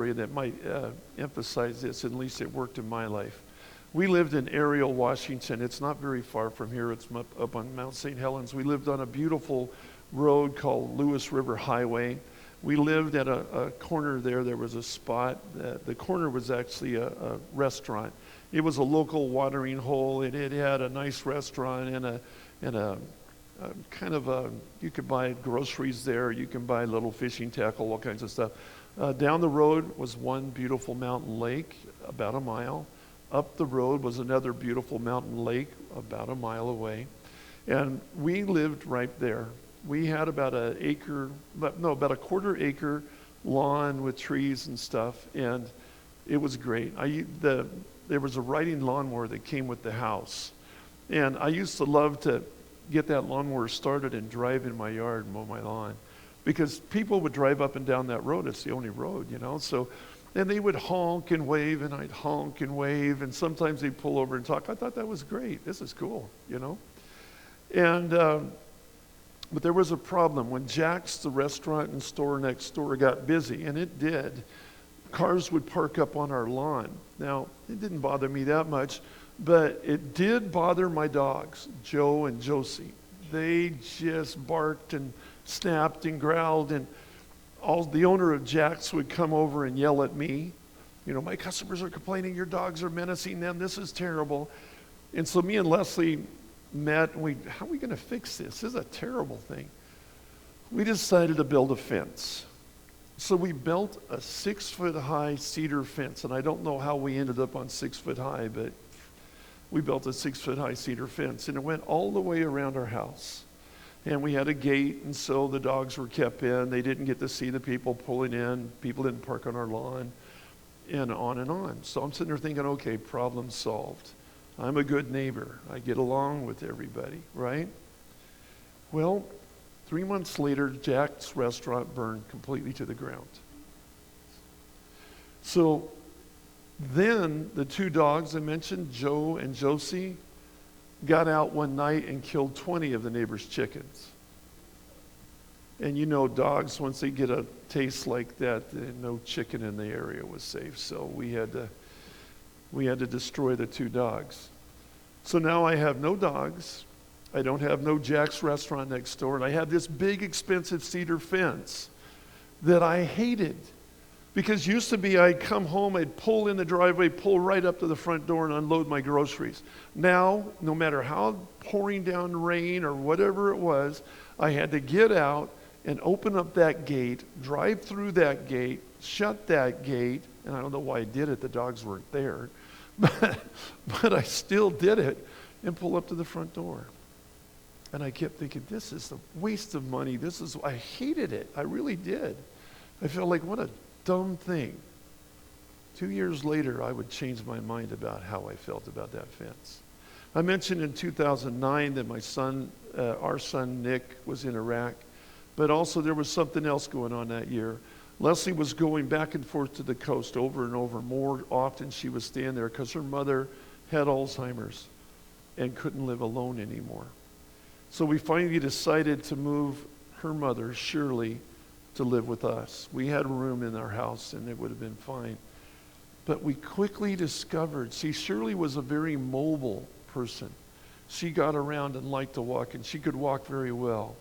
that might emphasize this, at least it worked in my life. We lived in Ariel, Washington. It's not very far from here. It's up on Mount St. Helens. We lived on a beautiful road called Lewis River Highway. We lived at a corner there. There was a spot. The corner was actually a restaurant. It was a local watering hole. It had a nice restaurant and a kind of a, you could buy groceries there. You can buy little fishing tackle, all kinds of stuff. Down the road was one beautiful mountain lake, about a mile. Up the road was another beautiful mountain lake, about a mile away. And we lived right there. We had about about a quarter acre lawn with trees and stuff, and it was great. There was a riding lawnmower that came with the house. And I used to love to get that lawnmower started and drive in my yard and mow my lawn, because people would drive up and down that road. It's the only road, you know. So, and they would honk and wave, and I'd honk and wave, and sometimes they'd pull over and talk. I thought that was great. This is cool, you know. And but there was a problem. When Jack's, the restaurant and store next door, got busy, and it did, cars would park up on our lawn. Now, it didn't bother me that much, but it did bother my dogs, Joe and Josie. They just barked and snapped and growled, and the owner of Jack's would come over and yell at me. You know, my customers are complaining, your dogs are menacing them, this is terrible. And so me and Leslie met, and how are we going to fix this? This is a terrible thing. We decided to build a fence. So we built a 6-foot-high cedar fence, and I don't know how we ended up on 6 foot high, but we built a 6-foot-high cedar fence, and it went all the way around our house. And we had a gate, and so the dogs were kept in. They didn't get to see the people pulling in. People didn't park on our lawn, and on and on. So I'm sitting there thinking, okay, problem solved. I'm a good neighbor. I get along with everybody, right? Well, 3 months later, Jack's restaurant burned completely to the ground. So then the 2 dogs I mentioned, Joe and Josie, got out one night and killed 20 of the neighbors' chickens. And you know, dogs, once they get a taste like that, no chicken in the area was safe. So we had to destroy the 2 dogs. So now I have no dogs. I don't have no Jack's restaurant next door. And I have this big, expensive cedar fence that I hated. Because used to be I'd come home, I'd pull in the driveway, pull right up to the front door and unload my groceries. Now, no matter how pouring down rain or whatever it was, I had to get out and open up that gate, drive through that gate, shut that gate, and I don't know why I did it, the dogs weren't there, but I still did it, and pull up to the front door. And I kept thinking, this is a waste of money. I hated it. I really did. I felt like, what a dumb thing. 2 years later, I would change my mind about how I felt about that fence. I mentioned in 2009 that my son, our son Nick, was in Iraq, but also there was something else going on that year. Leslie was going back and forth to the coast over and over. More often she was staying there because her mother had Alzheimer's and couldn't live alone anymore. So we finally decided to move her mother, Shirley, to live with us. We had room in our house and it would have been fine. But we quickly discovered, Shirley was a very mobile person. She got around and liked to walk, and she could walk very well.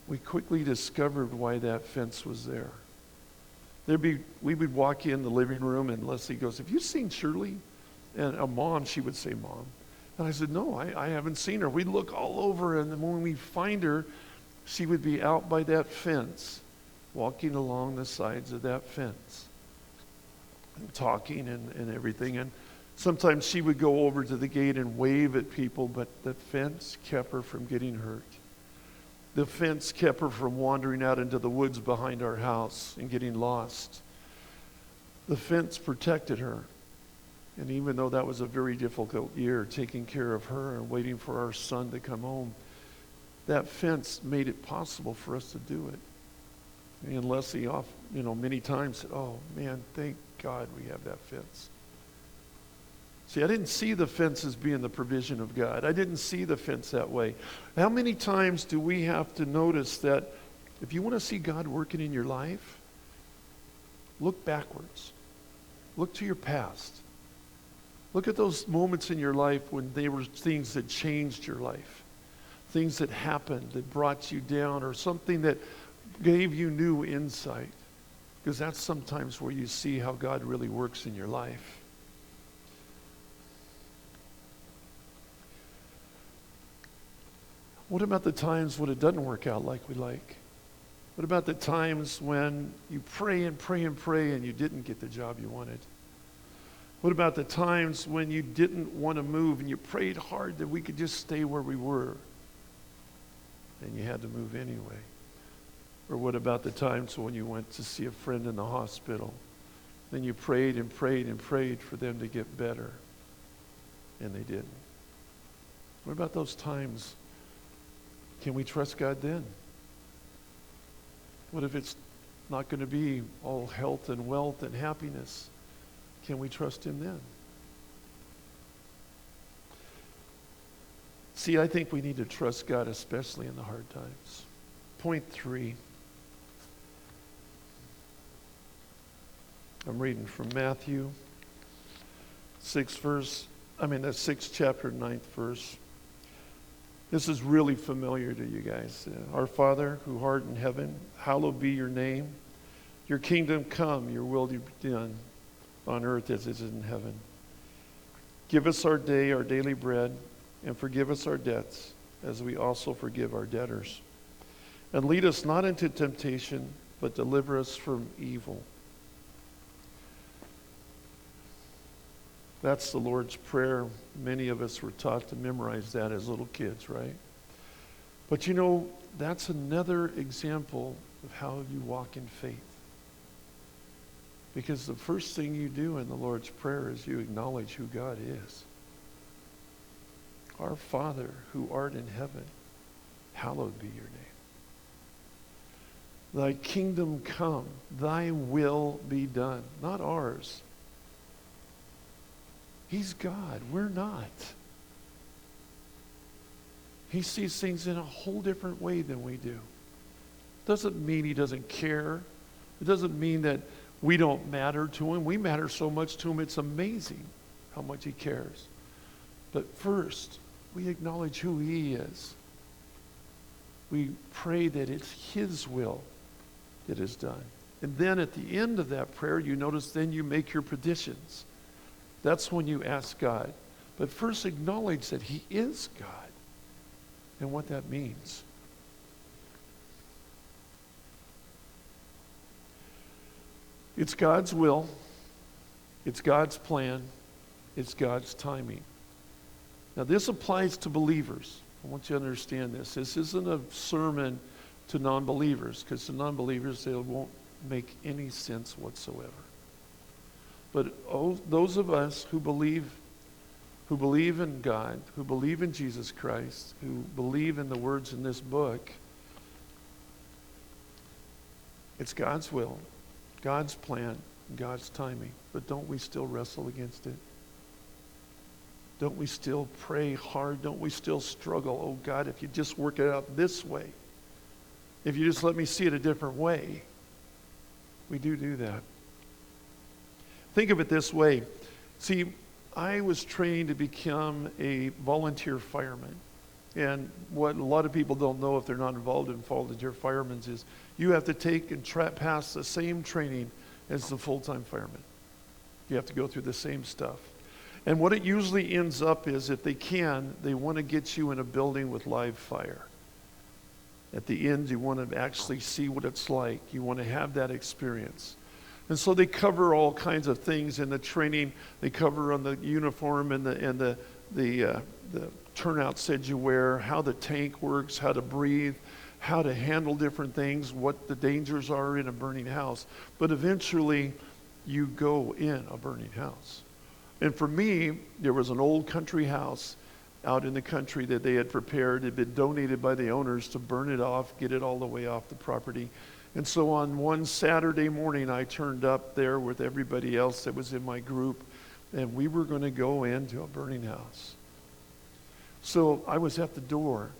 We quickly discovered why that fence was there. We would walk in the living room and Leslie goes, have you seen Shirley? And a mom, she would say, Mom. And I said, no, I haven't seen her. We'd look all over, and then when we find her, she would be out by that fence, walking along the sides of that fence, and talking and everything. And sometimes she would go over to the gate and wave at people, but the fence kept her from getting hurt. The fence kept her from wandering out into the woods behind our house and getting lost. The fence protected her. And even though that was a very difficult year, taking care of her and waiting for our son to come home, that fence made it possible for us to do it. And Leslie many times said, oh man, thank God we have that fence. See, I didn't see the fence as being the provision of God. I didn't see the fence that way. How many times do we have to notice that if you want to see God working in your life, Look backwards. Look to your past. Look at those moments in your life when they were things that changed your life. Things that happened that brought you down, or something that gave you new insight. Because that's sometimes where you see how God really works in your life. What about the times when it doesn't work out like we like? What about the times when you pray and pray and pray and you didn't get the job you wanted? What about the times when you didn't want to move and you prayed hard that we could just stay where we were and you had to move anyway? Or what about the times when you went to see a friend in the hospital and you prayed and prayed and prayed for them to get better and they didn't? What about those times? Can we trust God then? What if it's not going to be all health and wealth and happiness? Can we trust him then? See, I think we need to trust God, especially in the hard times. Point 3. I'm reading from Matthew, 6th chapter, 9th verse. This is really familiar to you guys. Our Father, who art in heaven, hallowed be your name. Your kingdom come, your will be done on earth as it is in heaven. Give us our daily bread, and forgive us our debts, as we also forgive our debtors. And lead us not into temptation, but deliver us from evil. That's the Lord's Prayer. Many of us were taught to memorize that as little kids, right? But you know, that's another example of how you walk in faith. Because the first thing you do in the Lord's Prayer is you acknowledge who God is. Our Father, who art in heaven, hallowed be your name. Thy kingdom come, thy will be done, not ours. He's God. We're not. He sees things in a whole different way than we do. Doesn't mean he doesn't care. It doesn't mean that we don't matter to him. We matter so much to him, it's amazing how much he cares. But first, we acknowledge who he is. We pray that it's his will that is done. And then at the end of that prayer, you notice then you make your petitions. That's when you ask God. But first acknowledge that he is God and what that means. It's God's will. It's God's plan. It's God's timing. Now this applies to believers. I want you to understand this. This isn't a sermon to non-believers, because to non-believers, they won't make any sense whatsoever. But those of us who believe in God, who believe in Jesus Christ, who believe in the words in this book, it's God's will, God's plan, God's timing. But don't we still wrestle against it? Don't we still pray hard? Don't we still struggle? Oh God, if you just work it out this way, if you just let me see it a different way. We do that. Think of it this way. See, I was trained to become a volunteer fireman. And what a lot of people don't know if they're not involved in volunteer firemen is you have to take and pass the same training as the full-time fireman. You have to go through the same stuff. And what it usually ends up is, if they can, they want to get you in a building with live fire. At the end, you want to actually see what it's like. You want to have that experience. And so they cover all kinds of things in the training. They cover on the uniform and the turnouts that you wear, how the tank works, how to breathe, how to handle different things, what the dangers are in a burning house. But eventually, you go in a burning house. And for me, there was an old country house out in the country that they had prepared. It had been donated by the owners to burn it off, get it all the way off the property. And so on one Saturday morning, I turned up there with everybody else that was in my group, and we were going to go into a burning house. So I was at the door.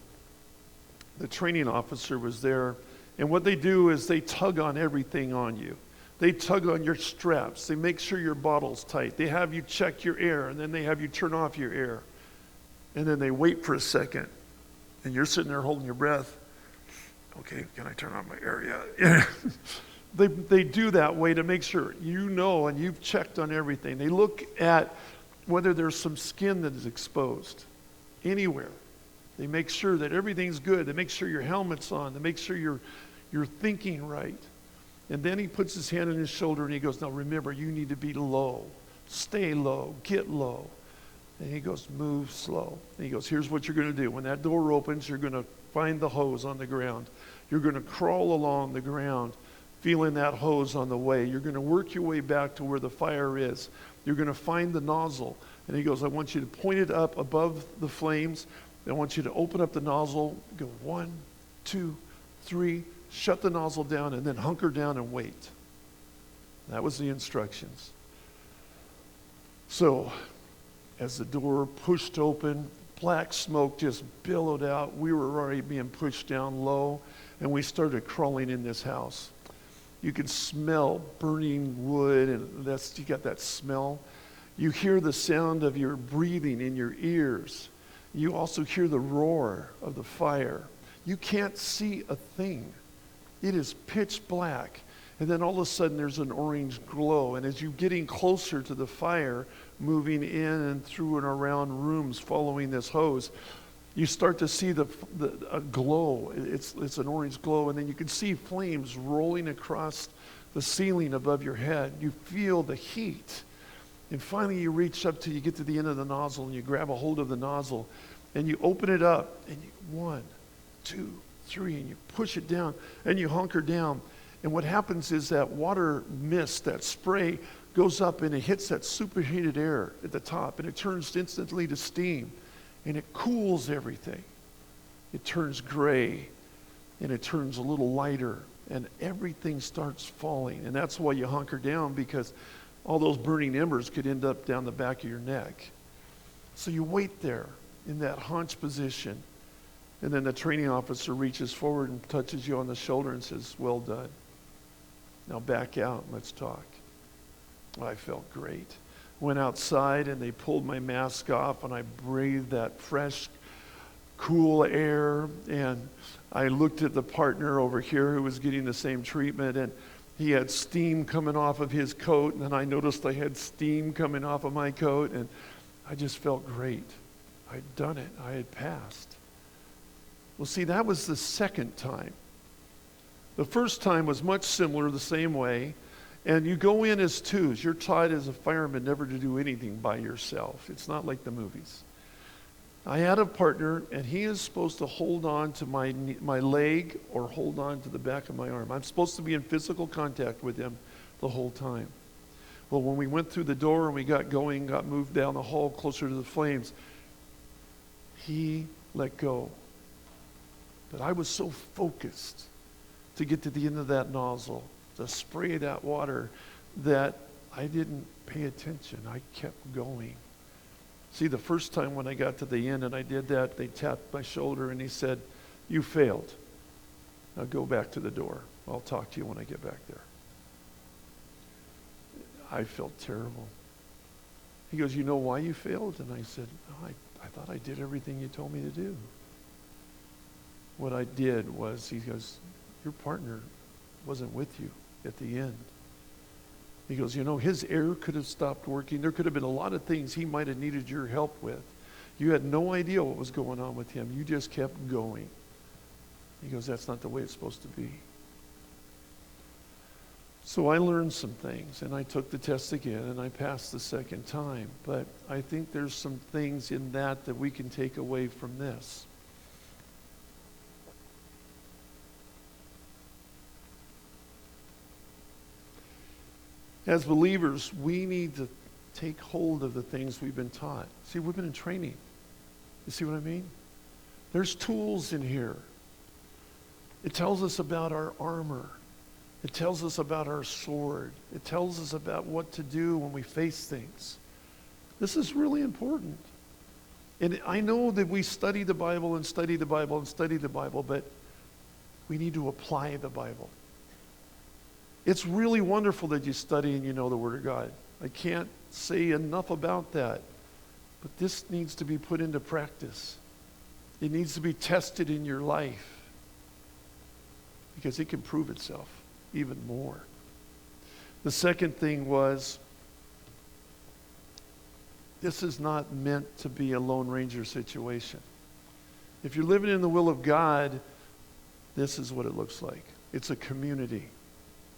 The training officer was there, and what they do is they tug on everything on you. They tug on your straps. They make sure your bottle's tight. They have you check your air, and then they have you turn off your air. And then they wait for a second, and you're sitting there holding your breath. Okay, can I turn on my air yet? They do that way to make sure you know and you've checked on everything. They look at whether there's some skin that is exposed anywhere. They make sure that everything's good. They make sure your helmet's on. They make sure you're thinking right. And then he puts his hand on his shoulder and he goes, now remember, you need to be low. Stay low. Get low. And he goes, move slow. And he goes, here's what you're going to do. When that door opens, you're going to find the hose on the ground. You're going to crawl along the ground, feeling that hose on the way. You're going to work your way back to where the fire is. You're going to find the nozzle. And he goes, I want you to point it up above the flames. I want you to open up the nozzle, go 1, 2, 3, shut the nozzle down, and then hunker down and wait. That was the instructions. So, as the door pushed open, black smoke just billowed out. We were already being pushed down low, and we started crawling in this house. You could smell burning wood, and you got that smell. You hear the sound of your breathing in your ears. You also hear the roar of the fire. You can't see a thing. It is pitch black. And then all of a sudden there's an orange glow. And as you're getting closer to the fire, moving in and through and around rooms following this hose, you start to see a glow. It's an orange glow. And then you can see flames rolling across the ceiling above your head. You feel the heat. And finally you reach up till you get to the end of the nozzle and you grab a hold of the nozzle and you open it up and 1, 2, 3, and you push it down and you hunker down. And what happens is that water mist, that spray, goes up and it hits that superheated air at the top and it turns instantly to steam and it cools everything. It turns gray and it turns a little lighter and everything starts falling. And that's why you hunker down, because all those burning embers could end up down the back of your neck. So you wait there in that haunch position. And then the training officer reaches forward and touches you on the shoulder and says, well done. Now back out and let's talk. I felt great. Went outside and they pulled my mask off and I breathed that fresh, cool air. And I looked at the partner over here who was getting the same treatment, and he had steam coming off of his coat, and then I noticed I had steam coming off of my coat, and I just felt great. I'd done it. I had passed. Well, see, that was the second time. The first time was much similar, the same way, and you go in as twos. You're taught as a fireman never to do anything by yourself. It's not like the movies. I had a partner, and he is supposed to hold on to my leg or hold on to the back of my arm. I'm supposed to be in physical contact with him the whole time. Well, when we went through the door and we got going, got moved down the hall closer to the flames, he let go. But I was so focused to get to the end of that nozzle, to spray that water, that I didn't pay attention. I kept going. See, the first time when I got to the end and I did that, they tapped my shoulder and he said, you failed. Now go back to the door. I'll talk to you when I get back there. I felt terrible. He goes, you know why you failed? And I said, no, I thought I did everything you told me to do. What I did was, he goes, your partner wasn't with you at the end. He goes, you know, his air could have stopped working. There could have been a lot of things he might have needed your help with. You had no idea what was going on with him. You just kept going. He goes, that's not the way it's supposed to be. So I learned some things, and I took the test again, and I passed the second time. But I think there's some things in that we can take away from this. As believers, we need to take hold of the things we've been taught. See, we've been in training. You see what I mean? There's tools in here. It tells us about our armor. It tells us about our sword. It tells us about what to do when we face things. This is really important. And I know that we study the Bible and study the Bible and study the Bible, but we need to apply the Bible. It's really wonderful that you study and you know the Word of God. I can't say enough about that. But this needs to be put into practice. It needs to be tested in your life because it can prove itself even more. The second thing was, this is not meant to be a Lone Ranger situation. If you're living in the will of God, this is what it looks like. It's a community.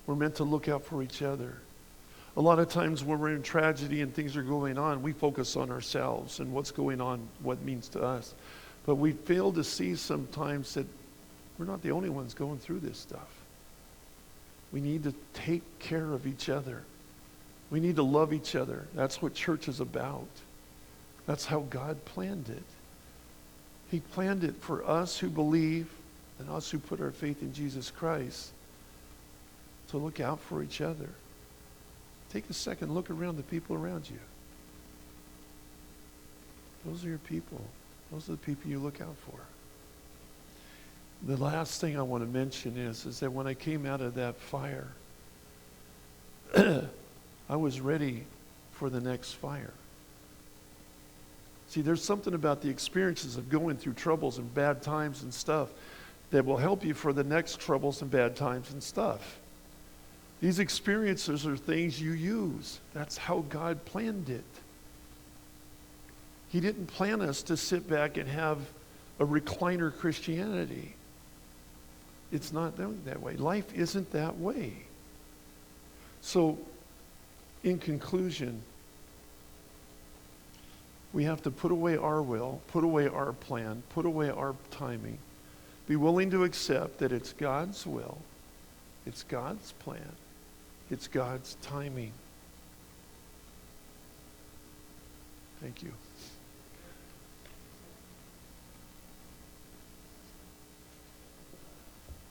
We're meant to look out for each other. A lot of times when we're in tragedy and things are going on, we focus on ourselves and what's going on, what it means to us. But we fail to see sometimes that we're not the only ones going through this stuff. We need to take care of each other. We need to love each other. That's what church is about. That's how God planned it. He planned it for us who believe and us who put our faith in Jesus Christ to look out for each other. Take a second, look around the people around you. Those are your people. Those are the people you look out for. The last thing I want to mention is that when I came out of that fire, I was ready for the next fire. See, there's something about the experiences of going through troubles and bad times and stuff that will help you for the next troubles and bad times and stuff. These experiences are things you use. That's how God planned it. He didn't plan us to sit back and have a recliner Christianity. It's not that way. Life isn't that way. So, in conclusion, we have to put away our will, put away our plan, put away our timing. Be willing to accept that it's God's will, it's God's plan, it's God's timing. Thank you.